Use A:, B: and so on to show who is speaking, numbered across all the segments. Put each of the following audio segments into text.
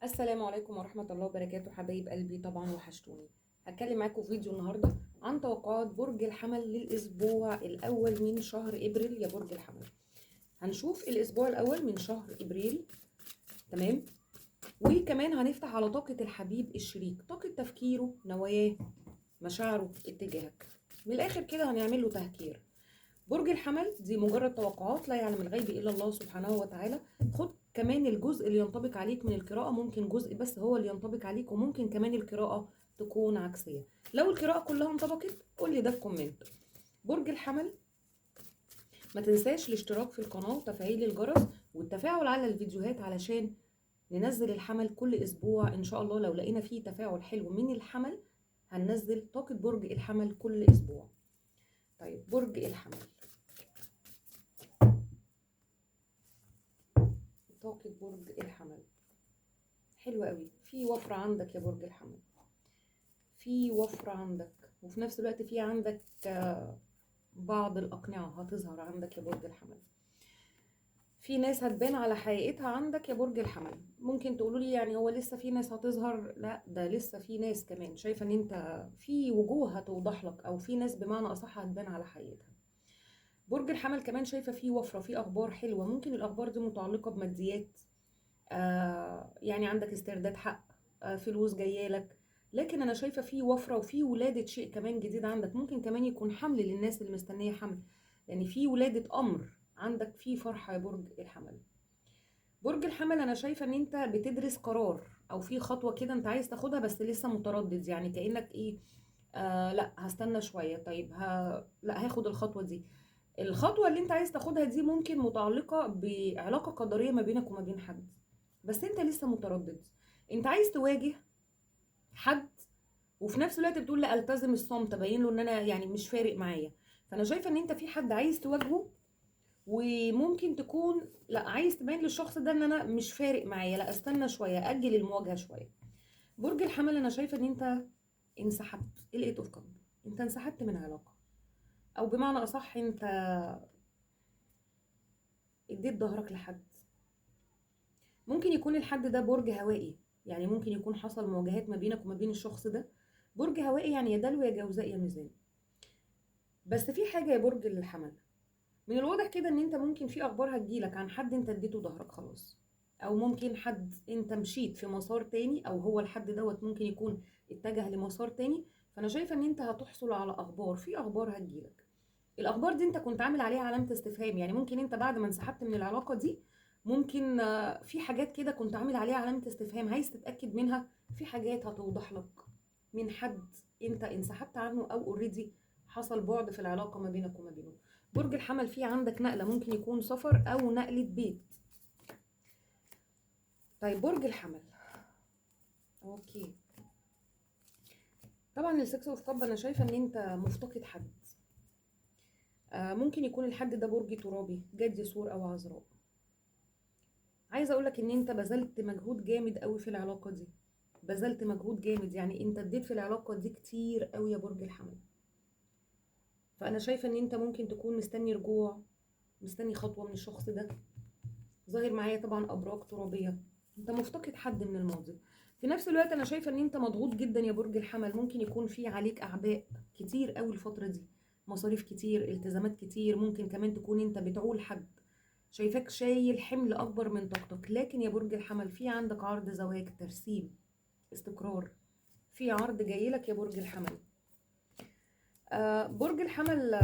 A: السلام عليكم ورحمة الله وبركاته حبايب قلبي، طبعا وحشتوني. هتكلم معاكم في فيديو النهاردة عن توقعات برج الحمل للأسبوع الأول من شهر إبريل. يا برج الحمل، هنشوف الأسبوع الأول من شهر إبريل، تمام؟ وكمان هنفتح على طاقة الحبيب الشريك، طاقة تفكيره، نواياه، مشاعره، اتجاهك. من الآخر كده هنعمل له تهكير. برج الحمل دي مجرد توقعات، لا يعلم الغيب الا الله سبحانه وتعالى. خد كمان الجزء اللي ينطبق عليك من القراءة، ممكن جزء بس هو اللي ينطبق عليك، وممكن كمان القراءة تكون عكسية. لو القراءة كلها انطبقت قول لي ده في كومنت. برج الحمل، ما تنساش الاشتراك في القناة وتفعيل الجرس والتفاعل على الفيديوهات علشان ننزل الحمل كل اسبوع ان شاء الله. لو لقينا فيه تفاعل حلو من الحمل هننزل طاقة برج الحمل كل اسبوع. طيب برج الحمل، طاقة برج الحمل حلوة قوي. في وفرة عندك يا برج الحمل، في وفرة عندك، وفي نفس الوقت في عندك بعض الأقنعة هتظهر عندك يا برج الحمل. في ناس هتبان على حقيقتها عندك يا برج الحمل. ممكن تقولوا لي يعني هو لسه في ناس هتظهر؟ لا، ده لسه في ناس كمان شايفة ان انت في وجوه هتوضح لك، او في ناس بمعنى اصح هتبان على حقيقتها. برج الحمل كمان شايفة في وفرة، في اخبار حلوة. ممكن الاخبار دي متعلقة بماديات، يعني عندك استرداد حق، فلوس جايه لك. لكن انا شايفه في وفره وفي ولاده شيء كمان جديد عندك. ممكن كمان يكون حمل للناس اللي مستنيه حمل، يعني في ولاده امر عندك، في فرحه يا برج الحمل. برج الحمل انا شايفه ان انت بتدرس قرار، او في خطوه كده انت عايز تاخدها بس لسه متردد، يعني كانك ايه، لا هستنى شويه، طيب لا هاخد الخطوه دي. الخطوه اللي انت عايز تاخدها دي ممكن متعلقه بعلاقه قدريه ما بينك وما بين حد، بس انت لسه متردد. انت عايز تواجه حد، وفي نفس الوقت بتقول لا التزم الصمت، ابين له ان انا يعني مش فارق معايا. فانا شايفه ان انت في حد عايز تواجهه، وممكن تكون لا عايز تبين للشخص ده ان انا مش فارق معايا، لا استنى شويه، اجل المواجهه شويه. برج الحمل انا شايفه ان انت انسحبت، الايت اوف كاب، انت انسحبت من علاقه، او بمعنى اصح انت اديت ظهرك لحد. ممكن يكون الحد ده برج هوائي، يعني ممكن يكون حصل مواجهات ما بينك وما بين الشخص ده. برج هوائي يعني يا دلو يا جوزاء يا ميزان. بس في حاجة يا برج الحمل، من الواضح كده ان انت ممكن في اخبار هتجيلك عن حد انت اديته ظهرك خلاص، او ممكن حد انت مشيت في مسار تاني، او هو الحد دوت ممكن يكون اتجه لمسار تاني. فانا شايفة ان انت هتحصل على اخبار، في اخبار هتجيلك. الاخبار دي انت كنت عامل عليها علامة استفهام، يعني ممكن انت بعد ما انسحبت من العلاقة دي ممكن في حاجات كده كنت عامل عليها علامة استفهام عايز تتأكد منها. في حاجات هتوضح لك من حد انت انسحبت عنه، او اوريدي حصل بعد في العلاقة ما بينك وما بينه. برج الحمل في عندك نقلة، ممكن يكون سفر او نقلة بيت. طيب برج الحمل، اوكي، طبعا السكس اوف كاب انا شايفة ان انت مفتقد حد. ممكن يكون الحد ده برج ترابي، جدي ثور او عذراء. عايزه اقول لك ان انت بذلت مجهود جامد قوي في العلاقه دي، بذلت مجهود جامد، يعني انت اديت في العلاقه دي كتير قوي يا برج الحمل. فانا شايفه ان انت ممكن تكون مستني رجوع، مستني خطوه من الشخص ده. ظاهر معايا طبعا ابراج ترابيه، انت مفتقد حد من الماضي. في نفس الوقت انا شايفه ان انت مضغوط جدا يا برج الحمل، ممكن يكون في عليك اعباء كتير قوي الفتره دي، مصاريف كتير، التزامات كتير. ممكن كمان تكون انت بتعول حد، شايفاك شايل حمل اكبر من طاقتك. لكن يا برج الحمل في عندك عرض زواج، ترسيم، استقرار، في عرض جاي لك يا برج الحمل. برج الحمل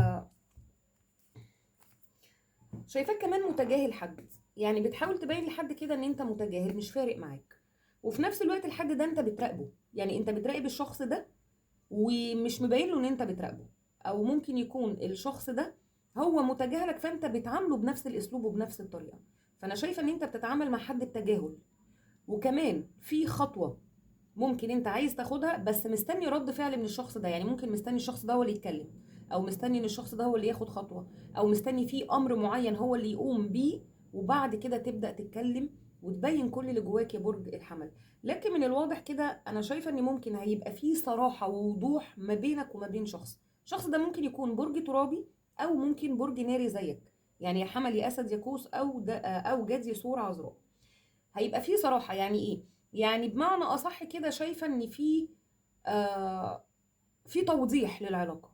A: شايفاك كمان متجاهل حد، يعني بتحاول تبين لحد كده ان انت متجاهل مش فارق معاك. وفي نفس الوقت الحد ده انت بتراقبه، يعني انت بتراقب الشخص ده ومش مبين له ان انت بتراقبه. او ممكن يكون الشخص ده هو متجاهلك، فانت بتعامله بنفس الاسلوب وبنفس الطريقة. فانا شايفة ان انت بتتعامل مع حد بتجاهل. وكمان في خطوة ممكن انت عايز تاخدها بس مستني رد فعل من الشخص ده، يعني ممكن مستني الشخص ده هو اللي يتكلم، او مستني ان الشخص ده هو اللي ياخد خطوة، او مستني في امر معين هو اللي يقوم بيه، وبعد كده تبدأ تتكلم وتبين كل اللي جواك يا برج الحمل. لكن من الواضح كده انا شايفة ان ممكن هيبقى في صراحة ووضوح ما بينك وما بين شخص. الشخص ده ممكن يكون برج ترابي، او ممكن برج ناري زيك، يعني يا حمل يا اسد يا قوس، او جدي ثور عذراء. هيبقى في صراحة، يعني ايه؟ يعني بمعنى اصح كده شايفه ان في توضيح للعلاقه،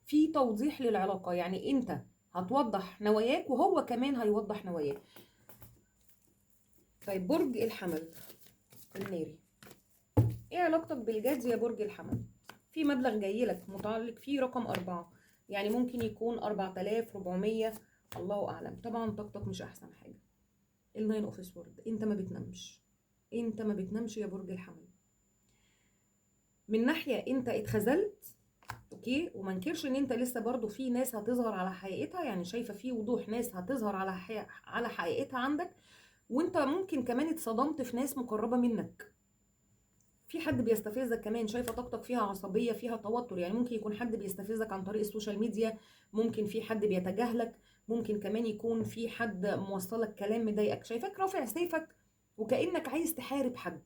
A: في توضيح للعلاقه، يعني انت هتوضح نواياك وهو كمان هيوضح نواياه. طيب برج الحمل الناري، ايه علاقتك بالجدي يا برج الحمل؟ في مبلغ جاي لك متعلق فيه رقم 4، يعني ممكن يكون 4400، الله اعلم. طبعا طاقتك مش احسن حاجه. الناين اوف سورد، انت ما بتنامش، انت ما بتنامش يا برج الحمل. من ناحيه انت اتخذلت، اوكي، وما انكرش ان انت لسه برضو في ناس هتظهر على حقيقتها، يعني شايفه في وضوح ناس هتظهر على حقيقتها عندك. وانت ممكن كمان اتصدمت في ناس مقربه منك، في حد بيستفزك كمان، شايفه طاقتك فيها عصبيه فيها توتر، يعني ممكن يكون حد بيستفزك عن طريق السوشيال ميديا، ممكن في حد بيتجاهلك، ممكن كمان يكون في حد موصلك كلام مضايقك، شايفاك رافع سيفك وكأنك عايز تحارب حد.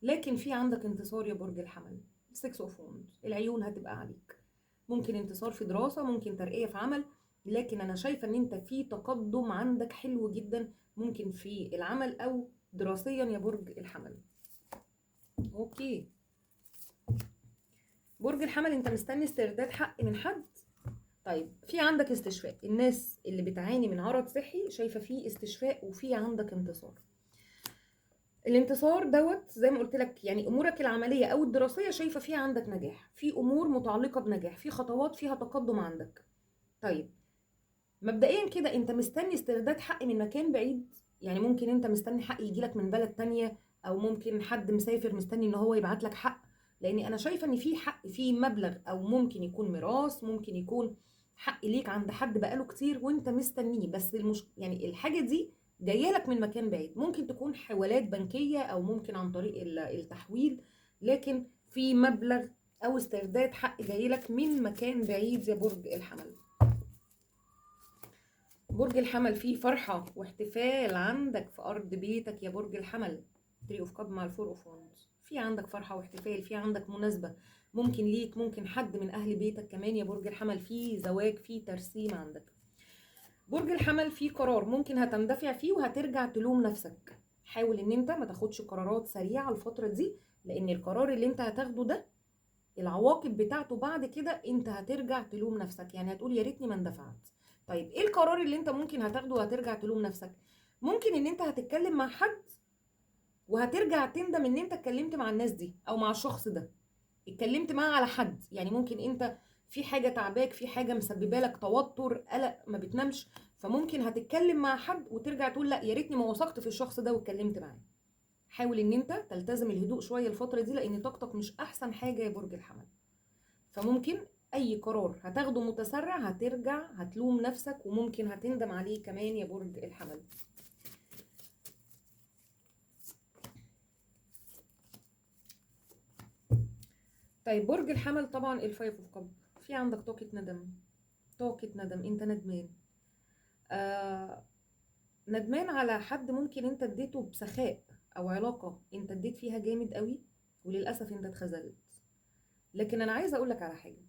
A: لكن في عندك انتصار يا برج الحمل. 6 اوف وند، العيون هتبقى عليك، ممكن انتصار في دراسة، ممكن ترقية في عمل، لكن انا شايفة ان انت في تقدم عندك حلو جدا، ممكن في العمل او دراسيا يا برج الحمل. اوكي، برج الحمل انت مستني استرداد حق من حد. طيب في عندك استشفاء، الناس اللي بتعاني من عرض صحي شايفة في استشفاء وفي عندك انتصار. الانتصار دوت زي ما قلت لك، يعني امورك العمليه او الدراسيه شايفه فيها عندك نجاح، في امور متعلقه بنجاح، في خطوات فيها تقدم عندك. طيب مبدئيا كده انت مستني استرداد حق من مكان بعيد، يعني ممكن انت مستني حق يجيلك من بلد تانية، او ممكن حد مسافر مستني ان هو يبعت لك حق، لاني انا شايفه ان في حق، في مبلغ، او ممكن يكون ميراث، ممكن يكون حق ليك عند حد بقاله كتير وانت مستنيه، بس يعني الحاجه دي جايه لك من مكان بعيد، ممكن تكون حوالات بنكيه او ممكن عن طريق التحويل، لكن في مبلغ او استرداد حق جاي لك من مكان بعيد يا برج الحمل. برج الحمل فيه فرحة واحتفال عندك في أرض بيتك يا برج الحمل. 3 اوف كاب مع الفور اوف وانز، في عندك فرحة واحتفال، في عندك مناسبة، ممكن ليك ممكن حد من أهل بيتك كمان يا برج الحمل، في زواج، في ترسيم عندك. برج الحمل فيه قرار ممكن هتندفع فيه وهترجع تلوم نفسك، حاول ان انت ما تاخدش قرارات سريعة الفترة دي، لان القرار اللي انت هتاخده ده العواقب بتاعته بعد كده انت هترجع تلوم نفسك، يعني هتقول يا ريتني ما اندفعت. طيب ايه القرار اللي انت ممكن هتاخده وهترجع تلوم نفسك؟ ممكن ان انت هتتكلم مع حد وهترجع تندم ان انت اتكلمت مع الناس دي او مع الشخص ده، اتكلمت معاه على حد، يعني ممكن انت في حاجة تعباك، في حاجة مسببة لك توتر قلق ما بتنامش، فممكن هتتكلم مع حد وترجع تقول لا يا ريتني ما وثقت في الشخص ده واتكلمت معاه. حاول ان انت تلتزم الهدوء شوية الفترة دي، لان طاقتك مش احسن حاجة يا برج الحمل، فممكن اي قرار هتاخده متسرع هترجع هتلوم نفسك وممكن هتندم عليه كمان يا برج الحمل. طيب برج الحمل طبعا الفايف اوف كب، في عندك طاقة ندم، طاقة ندم، انت ندمان، آه ندمان على حد ممكن انت اديته بسخاء، او علاقة انت اديت فيها جامد قوي وللأسف انت اتخذلت. لكن انا عايزة اقولك على حاجة،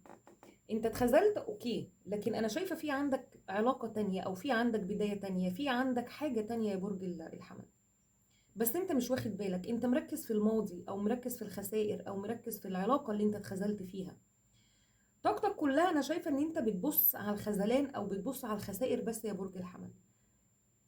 A: انت اتخذلت اوكي، لكن انا شايفة في عندك علاقة تانية او في عندك بداية تانية، في عندك حاجة تانية يا برج الحمل، بس انت مش واخد بالك، انت مركز في الماضي او مركز في الخسائر او مركز في العلاقة اللي انت اتخذلت فيها. طاقتك كلها انا شايفة ان انت بتبص على الخذلان او بتبص على الخسائر بس يا برج الحمل.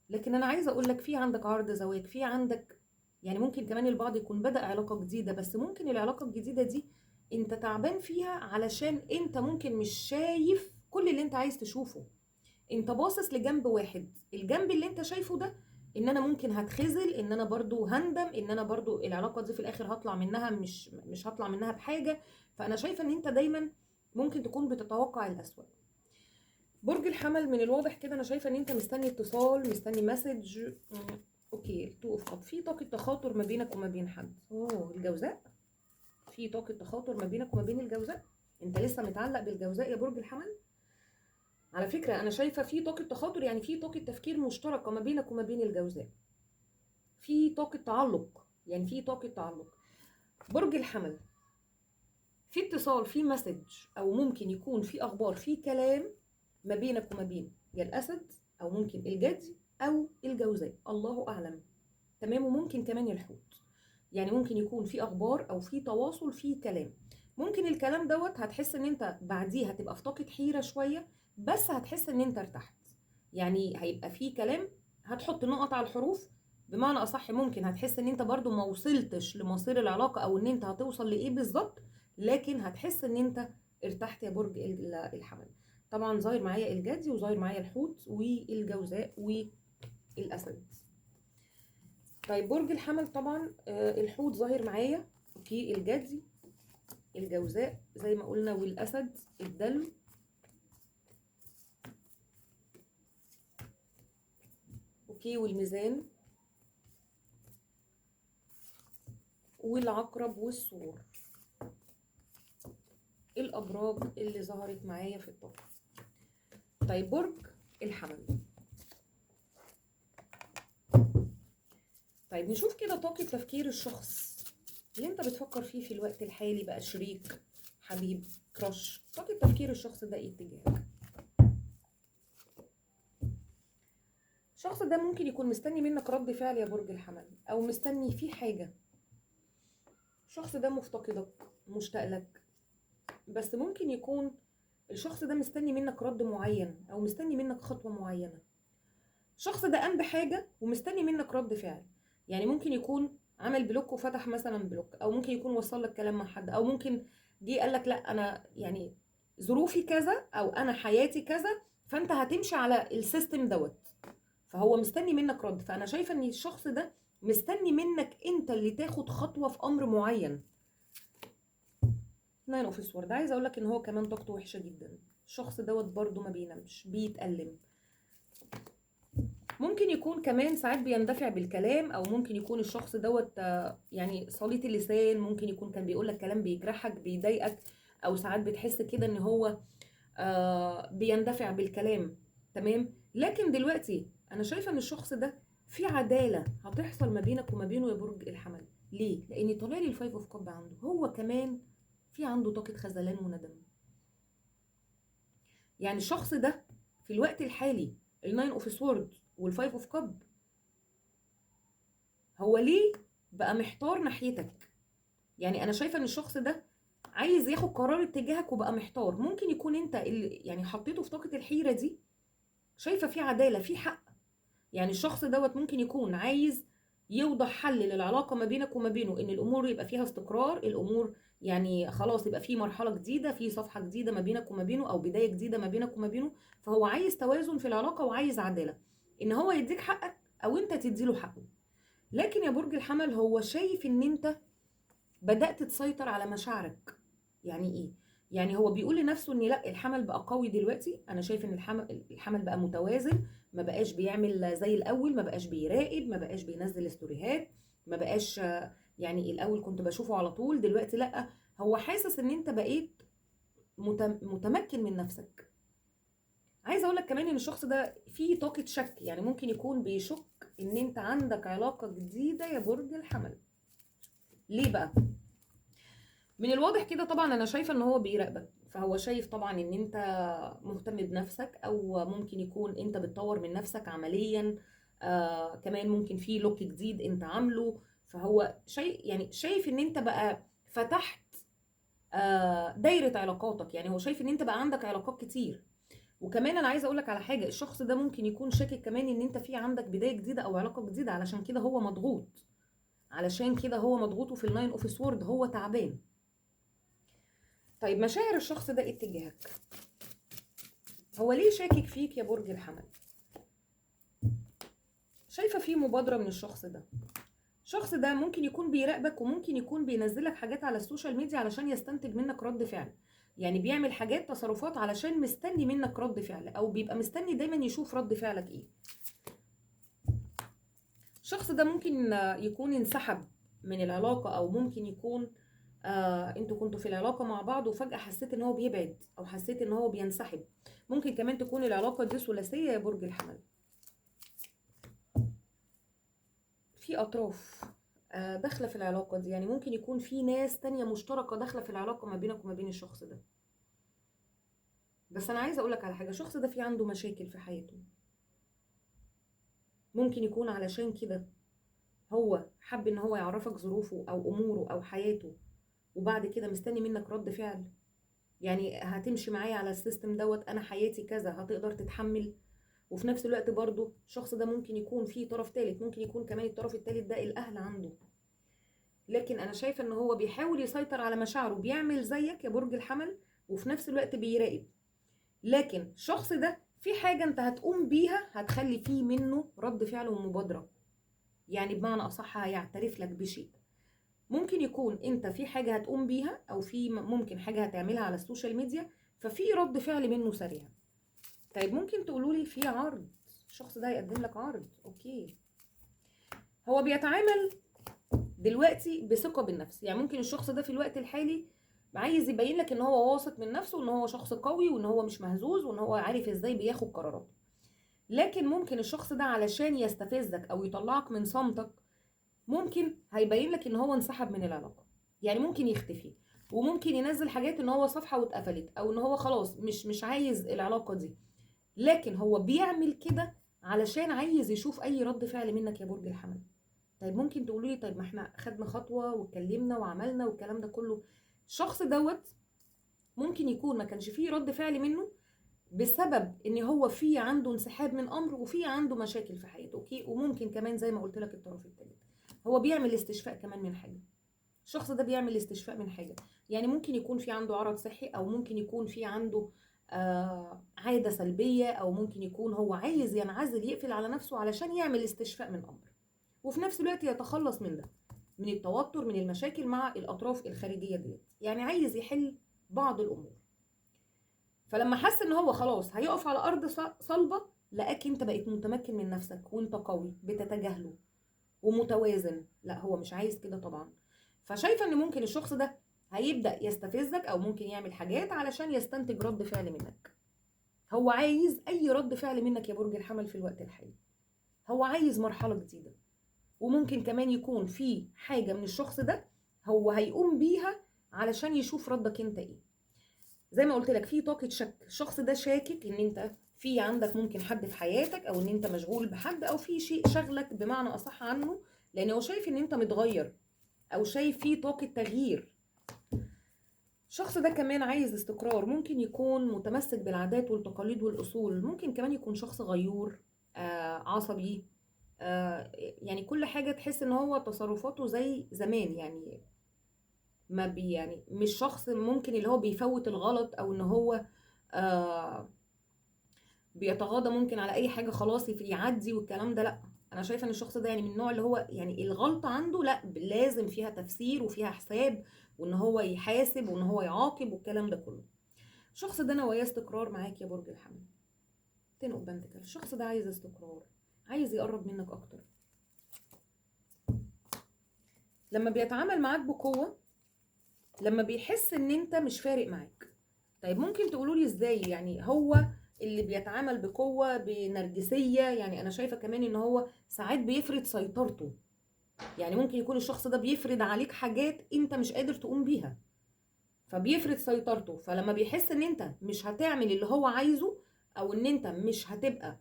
A: لكن انا عايزة اقول لك في عندك عرض زواج، في عندك يعني ممكن كمان البعض يكون بدأ علاقة جديدة، بس ممكن العلاقة الجديدة دي انت تعبان فيها علشان انت ممكن مش شايف كل اللي انت عايز تشوفه، انت باصص لجنب واحد، الجنب اللي انت شايفه ده ان انا ممكن هتخذل، ان انا برضو هندم، ان انا برضو العلاقة دي في الاخر هطلع منها مش هطلع منها بحاجة. فانا شايفة ان انت دايما ممكن تكون بتتوقع الأسوأ. برج الحمل من الواضح كده انا شايفة ان انت مستني اتصال، مستني مسج. اوكي، التو اوف كاب، في طاقة تخاطر ما بينك وما بين حد. الجوزاء، في طاقة تخاطر ما بينك وما بين الجوزاء، انت لسه متعلق بالجوزاء يا برج الحمل. على فكرة أنا شايفة في طاقة تخاطر، يعني في طاقة تفكير مشتركة ما بينك وما بين الجوزاء، في طاقة تعلق، يعني في طاقة تعلق. برج الحمل في اتصال، في مسج، أو ممكن يكون في أخبار، في كلام ما بينك وما بين يا الأسد أو ممكن الجدي أو الجوزاء، الله أعلم. تمام، وممكن كمان الحوت، يعني ممكن يكون في اخبار او في تواصل في كلام. ممكن الكلام دوت هتحس ان انت بعديه هتبقى في طاقة حيرة شوية، بس هتحس ان انت ارتحت. يعني هيبقى في كلام هتحط نقط على الحروف، بمعنى اصح ممكن هتحس ان انت برضو ما وصلتش لمصير العلاقة او ان انت هتوصل لايه بالظبط، لكن هتحس ان انت ارتحت يا برج الحمل. طبعا ظاهر معايا الجدي وظاهر معايا الحوت والجوزاء والاسد. طيب برج الحمل طبعا الحوت ظاهر معايا، اوكي، الجدي، الجوزاء زي ما قلنا، والاسد الدلو، اوكي، والميزان والعقرب والثور. الابراج اللي ظهرت معايا في الطاقه. طيب برج الحمل، طيب نشوف كده طاقه تفكير الشخص اللي انت بتفكر فيه في الوقت الحالي، بقى شريك، حبيب، كراش. طاقه تفكير الشخص ده ايه اتجاهك؟ الشخص ده ممكن يكون مستني منك رد فعل يا برج الحمل، او مستني فيه حاجه. الشخص ده مفتقدك، مشتاق لك، بس ممكن يكون الشخص ده مستني منك رد معين او مستني منك خطوة معينة. الشخص ده قام بحاجة ومستني منك رد فعل. يعني ممكن يكون عمل بلوك وفتح مثلا بلوك، او ممكن يكون وصل لك كلام مع حد، او ممكن جه قال لك لا انا يعني ظروفي كذا او انا حياتي كذا، فانت هتمشي على السيستم دوت. فهو مستني منك رد. فانا شايفة ان الشخص ده مستني منك انت اللي تاخد خطوة في امر معين. ناين اوف سورد، عايزه اقول لك ان هو كمان طاقته وحشه جدا. الشخص دوت برده ما بينامش، بيتألم. ممكن يكون كمان ساعات بيندفع بالكلام، او ممكن يكون الشخص دوت يعني صليط اللسان. ممكن يكون كان بيقول لك كلام بيجرحك بيضايقك، او ساعات بتحس كده ان هو بيندفع بالكلام. تمام، لكن دلوقتي انا شايفه ان الشخص ده في عداله هتحصل ما بينك وما بينه يا برج الحمل. ليه؟ لان طالع لي الفايف اوف كاب عنده، هو كمان في عنده طاقه خذلان وندم. يعني الشخص ده في الوقت الحالي الناين اوف سورد والفايف اوف كاب، هو ليه بقى محتار ناحيتك؟ يعني انا شايفه ان الشخص ده عايز ياخد قرار اتجاهك وبقى محتار. ممكن يكون انت اللي يعني حطيته في طاقه الحيره دي. شايفه في عداله، في حق. يعني الشخص دوت ممكن يكون عايز يوضح حل للعلاقه ما بينك وما بينه، ان الامور يبقى فيها استقرار، الامور يعني خلاص يبقى في مرحله جديده، في صفحه جديده ما بينك وما بينه، او بدايه جديده ما بينك وما بينه. فهو عايز توازن في العلاقه وعايز عداله، ان هو يديك حقك او انت تديله حقه. لكن يا برج الحمل هو شايف ان انت بدأت تسيطر على مشاعرك. يعني ايه؟ يعني هو بيقول لنفسه ان لا، الحمل بقى قوي دلوقتي. انا شايف ان الحمل بقى متوازن، ما بقاش بيعمل زي الاول، ما بقاش بيراقب، ما بقاش بينزل ستوريهات، ما بقاش يعني الاول كنت بشوفه على طول، دلوقتي لا. هو حاسس ان انت بقيت متمكن من نفسك. عايزه اقول لك كمان ان الشخص ده فيه طاقه شك، يعني ممكن يكون بيشك ان انت عندك علاقه جديده يا برج الحمل. ليه بقى؟ من الواضح كده طبعا انا شايفه ان هو بيراقبك، فهو شايف طبعا ان انت مهتم بنفسك، او ممكن يكون انت بتطور من نفسك عمليا. كمان ممكن في لوك جديد انت عامله، فهو يعني شايف ان انت بقى فتحت دايره علاقاتك. يعني هو شايف ان انت بقى عندك علاقات كتير. وكمان انا عايزه اقول لك على حاجه، الشخص ده ممكن يكون شاكك كمان ان انت في عندك بدايه جديده او علاقه جديده، علشان كده هو مضغوط. علشان كده هو مضغوط، وفي الناين اوف سورد هو تعبان. طيب مشاعر الشخص ده اتجاهك، هو ليه شاكك فيك يا برج الحمل؟ شايفه في مبادره من الشخص ده. الشخص ده ممكن يكون بيراقبك، وممكن يكون بينزلك حاجات على السوشيال ميديا علشان يستنتج منك رد فعل. يعني بيعمل حاجات تصرفات علشان مستني منك رد فعل، او بيبقى مستني دايما يشوف رد فعلك ايه. الشخص ده ممكن يكون انسحب من العلاقه، او ممكن يكون انتوا كنتوا في العلاقه مع بعض وفجاه حسيت ان هو بيبعد، او حسيت ان هو بينسحب. ممكن كمان تكون العلاقه دي ثلاثيه يا برج الحمل. في اطراف داخله في العلاقه دي، يعني ممكن يكون في ناس تانية مشتركه داخله في العلاقه ما بينك وما بين الشخص ده. بس انا عايزه اقولك على حاجه، الشخص ده في عنده مشاكل في حياته. ممكن يكون علشان كده هو حب ان هو يعرفك ظروفه او اموره او حياته، وبعد كده مستني منك رد فعل؟ يعني هتمشي معايا على السيستم دوت، انا حياتي كذا، هتقدر تتحمل؟ وفي نفس الوقت برضو الشخص ده ممكن يكون فيه طرف ثالث، ممكن يكون كمان الطرف الثالث ده الاهل عنده. لكن انا شايفه ان هو بيحاول يسيطر على مشاعره، بيعمل زيك يا برج الحمل، وفي نفس الوقت بيراقب. لكن الشخص ده في حاجه انت هتقوم بيها هتخلي فيه منه رد فعل ومبادره. يعني بمعنى اصح هيعترف لك بشيء. ممكن يكون انت في حاجه هتقوم بيها، او في ممكن حاجه هتعملها على السوشيال ميديا، ففي رد فعل منه سريع. طيب ممكن تقولوا لي في عرض، الشخص ده هيقدم لك عرض. اوكي، هو بيتعامل دلوقتي بثقة بالنفس. يعني ممكن الشخص ده في الوقت الحالي عايز يبين لك ان هو واثق من نفسه، وان هو شخص قوي، وان هو مش مهزوز، وان هو عارف ازاي بياخد قراراته. لكن ممكن الشخص ده علشان يستفزك او يطلعك من صمتك، ممكن هيبين لك ان هو انسحب من العلاقة. يعني ممكن يختفي، وممكن ينزل حاجات ان هو صفحة واتقفلت، او ان هو خلاص مش عايز العلاقة دي. لكن هو بيعمل كده علشان عايز يشوف اي رد فعل منك يا برج الحمل. طيب ممكن تقولوا لي طيب ما احنا خدنا خطوة واتكلمنا وعملنا والكلام ده كله. الشخص دوت ممكن يكون ما كانش فيه رد فعل منه بسبب ان هو في عنده انسحاب من امر، وفي عنده مشاكل في حياته. اوكي، وممكن كمان زي ما قلت لك الطرف الثالث هو بيعمل استشفاء كمان من حاجة. الشخص ده بيعمل استشفاء من حاجة. يعني ممكن يكون في عنده عرض صحي، او ممكن يكون في عنده عادة سلبية، او ممكن يكون هو عايز ينعزل يقفل على نفسه علشان يعمل استشفاء من امر، وفي نفس الوقت يتخلص من ده، من التوتر، من المشاكل مع الاطراف الخارجية ديت. يعني عايز يحل بعض الامور. فلما حس ان هو خلاص هيقف على ارض صلبة، لقاك انت بقيت متمكن من نفسك، وانت قوي بتتجاهله ومتوازن. لا، هو مش عايز كده طبعا. فشايفه ان ممكن الشخص ده هيبدأ يستفزك، او ممكن يعمل حاجات علشان يستنتج رد فعل منك. هو عايز اي رد فعل منك يا برج الحمل في الوقت الحالي. هو عايز مرحلة جديدة. وممكن كمان يكون في حاجة من الشخص ده هو هيقوم بيها علشان يشوف ردك انت ايه. زي ما قلت لك في طاقة شك. الشخص ده شاكك ان انت في عندك ممكن حد في حياتك، او ان انت مشغول بحد، او في شيء شغلك بمعنى اصح عنه، لان هو شايف ان انت متغير، او شايف فيه طاقة تغيير. الشخص ده كمان عايز استقرار. ممكن يكون متمسك بالعادات والتقاليد والاصول. ممكن كمان يكون شخص غيور، عصبي، يعني كل حاجة تحس ان هو تصرفاته زي زمان. يعني ما بي يعني مش شخص ممكن اللي هو بيفوت الغلط، او ان هو آه بيتغاضى ممكن على اي حاجة خلاص يعدي والكلام ده. لا، انا شايفه ان الشخص ده يعني من النوع اللي هو يعني الغلطة عنده لا لازم فيها تفسير وفيها حساب، وان هو يحاسب وان هو يعاقب والكلام ده كله. الشخص ده نوايا استقرار معاك يا برج الحمل. تنقل بنتك، الشخص ده عايز استقرار، عايز يقرب منك اكتر. لما بيتعامل معاك بقوة، لما بيحس ان انت مش فارق معاك. طيب ممكن تقولوا لي ازاي يعني هو اللي بيتعامل بقوة بنرجسية؟ يعني انا شايفة كمان ان هو ساعات بيفرض سيطرته. يعني ممكن يكون الشخص ده بيفرض عليك حاجات انت مش قادر تقوم بيها، فبيفرض سيطرته. فلما بيحس ان انت مش هتعمل اللي هو عايزه، او ان انت مش هتبقى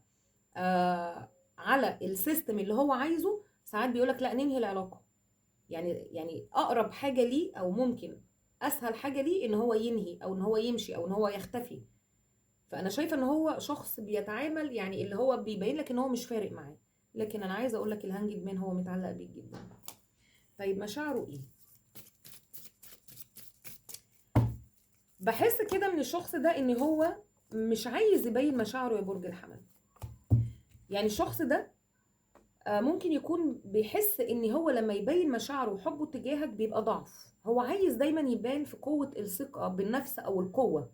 A: على السيستم اللي هو عايزه، ساعات بيقولك لا ننهي العلاقة. يعني اقرب حاجة ليه، او ممكن اسهل حاجة ليه ان هو ينهي، او ان هو يمشي، او ان هو يختفي. فانا شايفة ان هو شخص بيتعامل يعني اللي هو بيبين لك ان هو مش فارق معاه. لكن انا عايزة اقول لك الهانجد مان هو متعلق بيك جدا. طيب مشاعره ايه؟ بحس كده من الشخص ده ان هو مش عايز يبين مشاعره يا برج الحمل. يعني الشخص ده ممكن يكون بيحس ان هو لما يبين مشاعره وحبه تجاهك بيبقى ضعف. هو عايز دايما يبان في قوة الثقة بالنفس او القوة.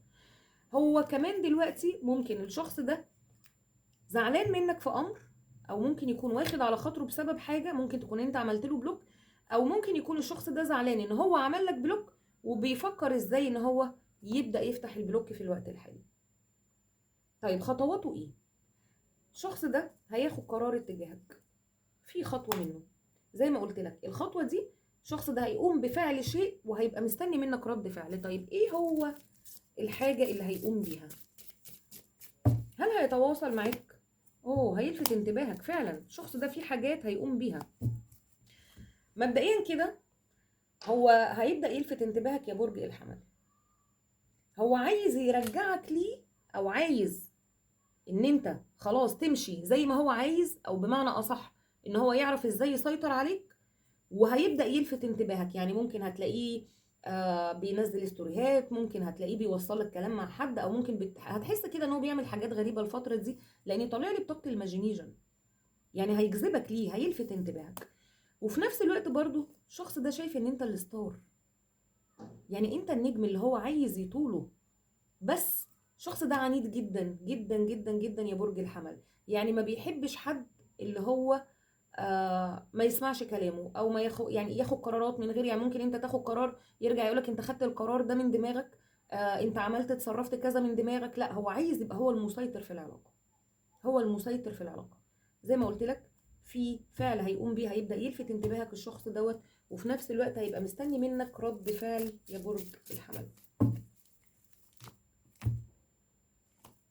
A: هو كمان دلوقتي ممكن الشخص ده زعلان منك في امر، او ممكن يكون واخد على خاطره بسبب حاجة ممكن تكون انت عملت له بلوك، او ممكن يكون الشخص ده زعلان ان هو عمل لك بلوك، وبيفكر ازاي ان هو يبدأ يفتح البلوك في الوقت الحالي. طيب خطواته ايه؟ الشخص ده هياخد قرار اتجاهك في خطوة منه. زي ما قلت لك الخطوة دي الشخص ده هيقوم بفعل شيء وهيبقى مستني منك رد فعل. طيب ايه هو الحاجة اللي هيقوم بيها؟ هل هيتواصل معاك؟ اوه، هيلفت انتباهك فعلا. الشخص ده في حاجات هيقوم بيها. مبدئيا كده هو هيبدأ يلفت انتباهك يا برج الحمل. هو عايز يرجعك ليه، او عايز ان انت خلاص تمشي زي ما هو عايز، او بمعنى اصح ان هو يعرف ازاي يسيطر عليك. وهيبدأ يلفت انتباهك، يعني ممكن هتلاقيه بينزل ستوريهات، ممكن هتلاقيه بيوصل لك كلام مع حد، او ممكن هتحس كده ان هو بيعمل حاجات غريبة الفترة دي، لان طالع لي بطاقة الماجينيشن. يعني هيجذبك ليه، هيلفت انتباهك. وفي نفس الوقت برضو الشخص ده شايف ان انت الستار، يعني انت النجم اللي هو عايز يطوله. بس الشخص ده عنيد جدا جدا جدا جدا يا برج الحمل. يعني ما بيحبش حد اللي هو ما يسمعش كلامه، او ما يعني ياخد قرارات من غير، يعني ممكن انت تاخد قرار يرجع يقولك انت خدت القرار ده من دماغك، انت عملت اتصرفت كذا من دماغك. لا، هو عايز يبقى هو المسيطر في العلاقة، هو المسيطر في العلاقة. زي ما قلت لك، في فعل هيقوم بيه هيبدأ يلفت انتباهك الشخص دوت، وفي نفس الوقت هيبقى مستني منك رد فعل يا برج الحمل.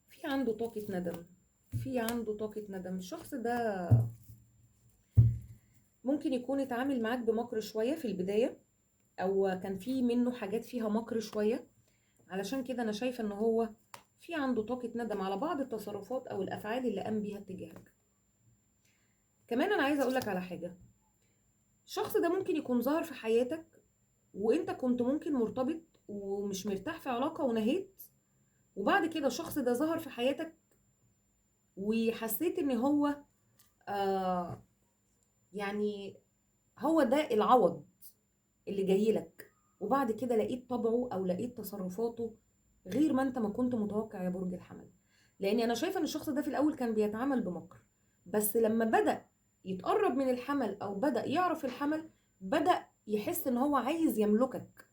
A: في عنده طاقة ندم، في عنده طاقة ندم. الشخص ده ممكن يكون اتعامل معاك بمكر شوية في البداية، او كان في منه حاجات فيها مكر شوية. علشان كده انا شايفة ان هو في عنده طاقة ندم على بعض التصرفات او الافعال اللي قام بيها اتجاهك. كمان انا عايزة اقولك على حاجة. الشخص ده ممكن يكون ظهر في حياتك وانت كنت ممكن مرتبط ومش مرتاح في علاقة ونهيت، وبعد كده الشخص ده ظهر في حياتك وحسيت ان هو آه يعني هو ده العوض اللي جاي لك. وبعد كده لقيت طبعه او لقيت تصرفاته غير ما انت ما كنت متوقع يا برج الحمل. لاني انا شايفه ان الشخص ده في الاول كان بيتعامل بمكر، بس لما بدأ يتقرب من الحمل او بدأ يعرف الحمل، بدأ يحس ان هو عايز يملكك.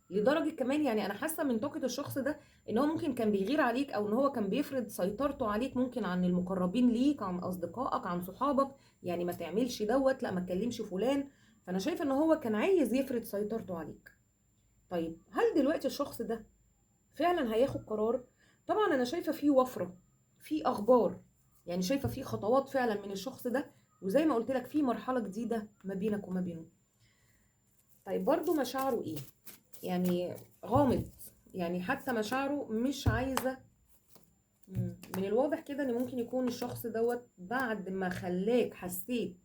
A: لدرجة كمان يعني انا حاسة من طاقة الشخص ده ان هو ممكن كان بيغير عليك، او ان هو كان بيفرض سيطرته عليك، ممكن عن المقربين ليك، عن اصدقائك، عن صحابك. يعني ما تعملش دوت، لا ما تكلمش فلان. فانا شايفة ان هو كان عايز يفرض سيطرته عليك. طيب هل دلوقتي الشخص ده فعلا هياخد قرار؟ طبعا انا شايفة فيه وفرة، في اخبار، يعني شايفة فيه خطوات فعلا من الشخص ده. وزي ما قلت لك في مرحلة جديدة ما بينك وما بينه. طيب برضو مشاعره ايه؟ يعني غامض، يعني حتى مشاعره مش عايزة. من الواضح كده ان ممكن يكون الشخص دوت بعد ما خلاك حسيت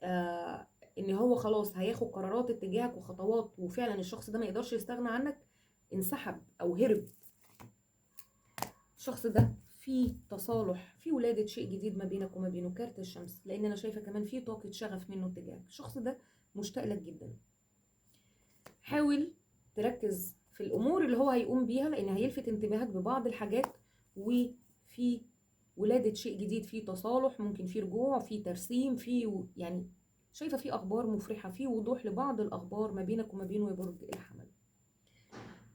A: آه ان هو خلاص هياخد قرارات اتجاهك وخطوات، وفعلا الشخص ده ما يقدرش يستغنى عنك، انسحب او هرب. الشخص ده في تصالح، في ولادة شيء جديد ما بينك وما بينه، كارت الشمس. لان انا شايفة كمان في طاقة شغف منه اتجاهك. الشخص ده مشتاق لك جدا. حاول تركز في الامور اللي هو هيقوم بيها، لان هيلفت انتباهك ببعض الحاجات. وفي ولادة شيء جديد، في تصالح، ممكن في رجوع، في ترسيم، يعني شايفة في اخبار مفرحة، في وضوح لبعض الاخبار ما بينك وما بينه يا برج الحمل.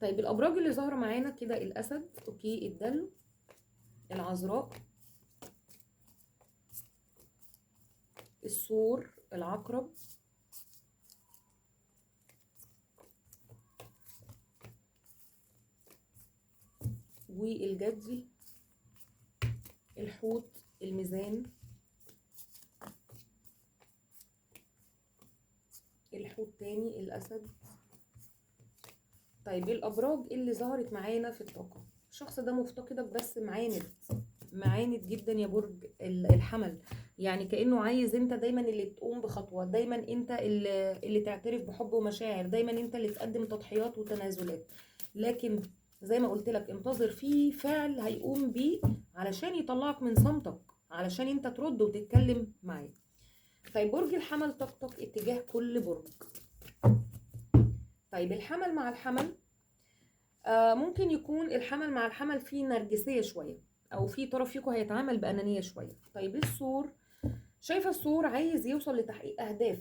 A: طيب الابراج اللي ظاهرة معانا كده: الاسد، اوكي، الدلو، العذراء، الثور، العقرب، والجدي، الحوت، الميزان، الحوت تاني، الاسد. طيب ايه الابراج اللي ظهرت معانا في الطاقه؟ الشخص ده مفتقدك بس معاند، معاند جدا يا برج الحمل. يعني كانه عايز انت دايما اللي تقوم بخطوه، دايما انت اللي تعترف بحب ومشاعر، دايما انت اللي تقدم تضحيات وتنازلات. لكن زي ما قلت لك انتظر، في فعل هيقوم بيه علشان يطلعك من صمتك، علشان انت ترد وتتكلم معاه. طيب برج الحمل طاقتك اتجاه كل برج. طيب الحمل مع الحمل، ممكن يكون الحمل مع الحمل فيه نرجسية شوية، او في طرف فيكم هيتعامل بأنانية شوية. طيب الثور، شايفة الثور عايز يوصل لتحقيق اهداف.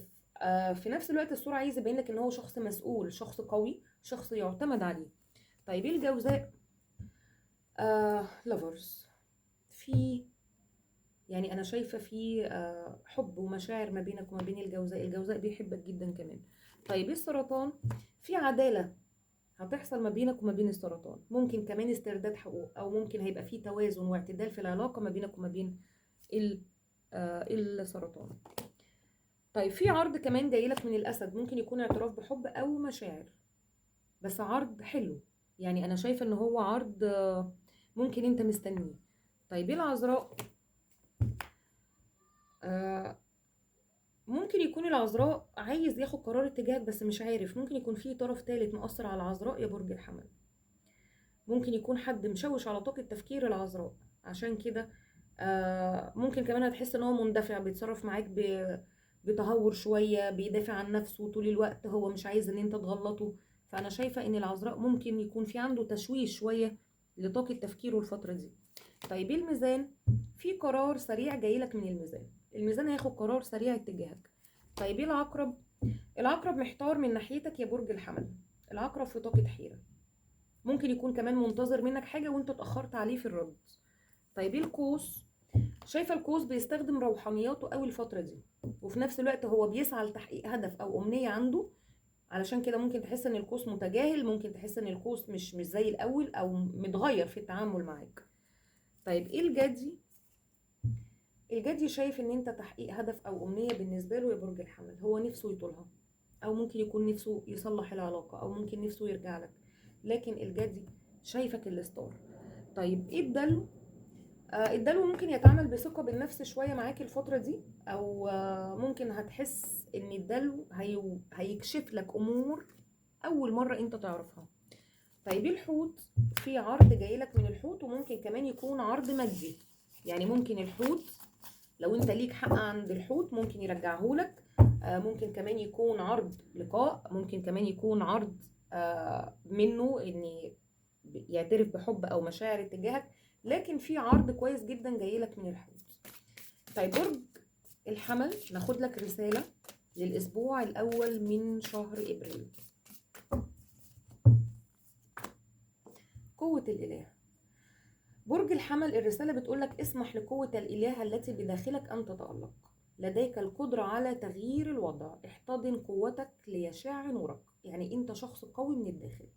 A: في نفس الوقت الثور عايز يبين لك ان هو شخص مسؤول، شخص قوي، شخص يعتمد عليه. طيب الجوزاء، لافرز، في يعني انا شايفة في حب ومشاعر ما بينك وما بين الجوزاء. الجوزاء بيحبك جدا كمان. طيب السرطان، في عدالة هتحصل ما بينك وما بين السرطان. ممكن كمان استرداد حقوق، او ممكن هيبقى في توازن واعتدال في العلاقة ما بينك وما بين السرطان. طيب في عرض كمان جايلك من الاسد، ممكن يكون اعتراف بحب او مشاعر، بس عرض حلو. يعني انا شايفه ان هو عرض ممكن انت مستنيه. طيب العذراء، آه، ممكن يكون العذراء عايز ياخد قرار اتجاهك بس مش عارف. ممكن يكون في طرف ثالث مؤثر على العذراء يا برج الحمل. ممكن يكون حد مشوش على طاقة تفكير العذراء، عشان كده ممكن كمان هتحس ان هو مندفع، بيتصرف معاك بتهور شوية، بيدافع عن نفسه طول الوقت، هو مش عايز ان انت تغلطه. فانا شايفة ان العذراء ممكن يكون في عنده تشويش شوية لطاقة تفكيره الفترة دي. طيب الميزان، في قرار سريع جايلك من الميزان. الميزان هياخد قرار سريع اتجاهك. طيب العقرب، العقرب محتار من ناحيتك يا برج الحمل. العقرب في طاقة حيرة، ممكن يكون كمان منتظر منك حاجة وانت اتأخرت عليه في الرد. طيب القوس، شايفة القوس بيستخدم روحانياته قوي الفترة دي، وفي نفس الوقت هو بيسعى لتحقيق هدف او امنية عنده. علشان كده ممكن تحس ان القوس متجاهل، ممكن تحس ان القوس مش زي الاول او متغير في التعامل معاك. طيب ايه الجدي، الجدي شايف ان انت تحقيق هدف او امنية بالنسبة له يا برج الحمل، هو نفسه يطولها، او ممكن يكون نفسه يصلح العلاقة، او ممكن نفسه يرجع لك، لكن الجدي شايفك الستار. طيب ايه الدلو، الدلو ممكن يتعامل بثقة بالنفس شوية معاك الفترة دي، او ممكن هتحس ان الدلو هيكشف لك امور اول مرة انت تعرفها. طيب الحوت، في عرض جاي لك من الحوت، وممكن كمان يكون عرض مادي. يعني ممكن الحوت لو انت ليك حق عند الحوت ممكن يرجعه لك. ممكن كمان يكون عرض لقاء، ممكن كمان يكون عرض منه ان يعترف بحب او مشاعر اتجاهك، لكن في عرض كويس جدا جاي لك من الحوت. طيب برج الحمل، ناخد لك رسالة للأسبوع الأول من شهر إبريل. قوة الإله، برج الحمل الرسالة بتقولك اسمح لقوة الإله التي بداخلك أن تتألق، لديك القدرة على تغيير الوضع، احتضن قوتك ليشع نورك. يعني أنت شخص قوي من الداخل،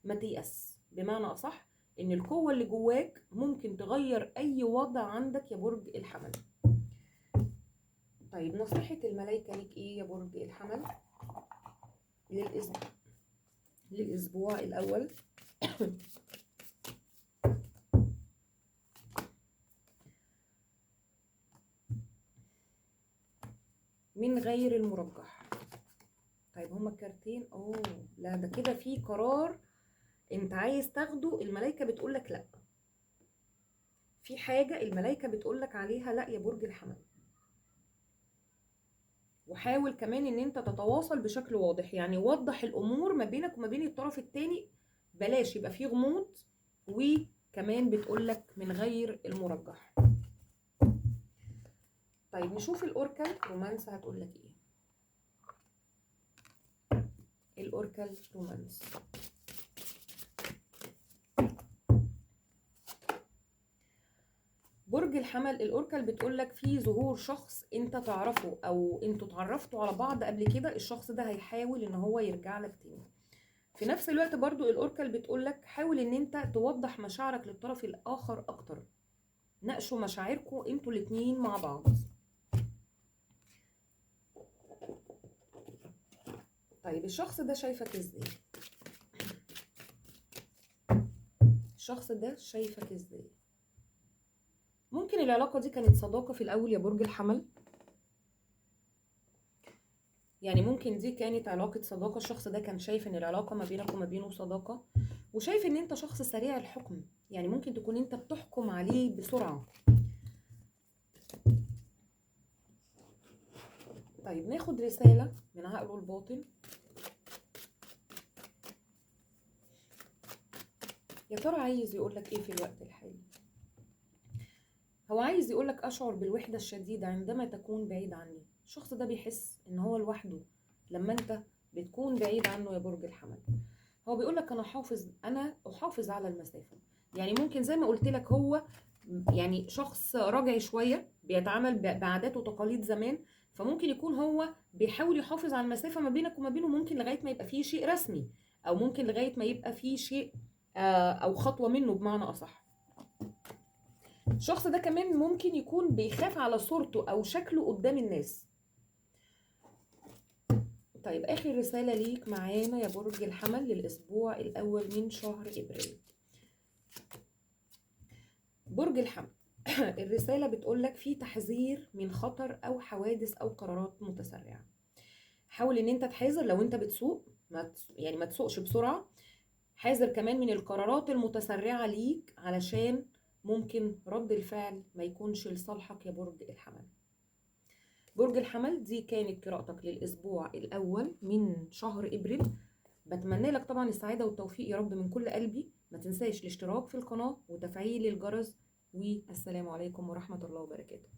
A: ما تيأس، بمعنى أصح إن القوة اللي جواك ممكن تغير أي وضع عندك يا برج الحمل. طيب نصيحة الملايكة ليك إيه يا برج الحمل للأسبوع الأول؟ من غير المرجح. طيب هما الكارتين، لا ده كده في قرار انت عايز تاخده، الملايكة بتقولك لا. في حاجة الملايكة بتقولك عليها لا يا برج الحمل. وحاول كمان ان انت تتواصل بشكل واضح، يعني وضح الامور ما بينك وما بين الطرف التاني، بلاش يبقى فيه غموض. وكمان بتقولك من غير المرجح. طيب نشوف الاوركل رومانس هتقولك ايه. الاوركل رومانس، برج الحمل الاوركل بتقولك في ظهور شخص انت تعرفه او انتوا اتعرفتوا على بعض قبل كده، الشخص ده هيحاول ان هو يرجع لك تاني. في نفس الوقت برضو الاوركل بتقولك حاول ان انت توضح مشاعرك للطرف الاخر اكتر، ناقشوا مشاعركم انتوا الاتنين مع بعض. طيب الشخص ده شايفك ازاي؟ الشخص ده شايفك ازاي؟ ممكن العلاقة دي كانت صداقة في الاول يا برج الحمل، يعني ممكن دي كانت علاقة صداقة، الشخص ده كان شايف ان العلاقة ما بينك وما بينه صداقة، وشايف ان انت شخص سريع الحكم، يعني ممكن تكون انت بتحكم عليه بسرعة. طيب ناخد رسالة من عقله الباطن. يا ترى عايز يقولك ايه في الوقت الحالي؟ هو عايز يقولك اشعر بالوحدة الشديدة عندما تكون بعيد عني. الشخص ده بيحس ان هو لوحده لما انت بتكون بعيد عنه يا برج الحمل. هو بيقولك انا احافظ على المسافة. يعني ممكن زي ما قلت لك هو يعني شخص راجعي شوية، بيتعامل بعادات وتقاليد زمان، فممكن يكون هو بيحاول يحافظ على المسافة ما بينك وما بينه، ممكن لغاية ما يبقى فيه شيء رسمي، او ممكن لغاية ما يبقى فيه شيء او خطوة منه بمعنى اصح. الشخص ده كمان ممكن يكون بيخاف على صورته او شكله قدام الناس. طيب آخر رسالة ليك معانا يا برج الحمل للأسبوع الأول من شهر إبريل. برج الحمل الرسالة بتقولك في تحذير من خطر أو حوادث أو قرارات متسرعة. حاول إن أنت تحذر لو أنت بتسوق، ما تسوقش بسرعة. حذر كمان من القرارات المتسرعة ليك، علشان ممكن رد الفعل ما يكونش لصالحك يا برج الحمل. برج الحمل دي كانت قراءتك للأسبوع الأول من شهر إبريل. بتمنى لك طبعا السعادة والتوفيق يا رب من كل قلبي. ما تنساش الاشتراك في القناة وتفعيل الجرس، والسلام عليكم ورحمة الله وبركاته.